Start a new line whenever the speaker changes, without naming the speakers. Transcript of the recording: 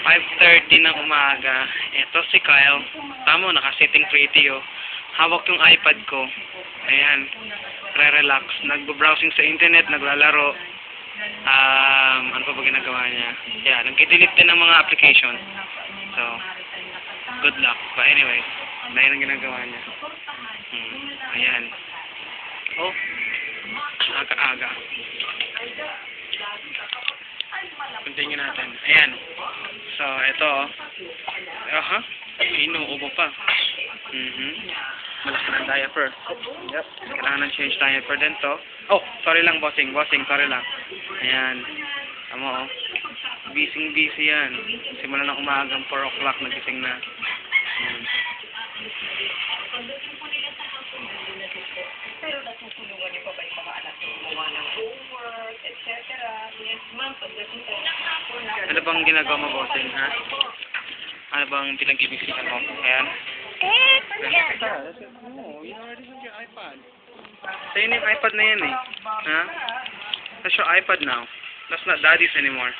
5:30 ng umaga. Ito si Kyle. Tamo, naka-sitting pretty, oh. Hawak yung iPad ko. Ayan. Re-relax. Nagbo-browsing sa internet, naglalaro. Ano pa ba ginagawa niya? Yeah, nag-delete din ng mga application. So, good luck. But anyway, dahil ang ginagawa niya. Ayan. Oh, aga-aga. Continue natin. Ayan. So, ito. Aha. Inuubo pa. Malaki ng diaper. Yep. Kailangan ng change diaper din to. Oh, sorry lang, bossing. Bossing, sorry lang. Ayan. Tama, oh. Busy yan. Simula ng umagang 4 o'clock, nagising na. Ayan.
Pero natutulungan niyo pa ba yung mga anak niyo gumawa ng homework, etc. Yes, ma'am. Pagdating sa hapon,
Ano bang ginagawa mo, bossing, ha? Ano bang pinag-ibisikan mo? Ayan. No, you already have your iPad. Sa'yo na yung iPad na yan, eh. Ha? That's your iPad now. That's not daddy's anymore.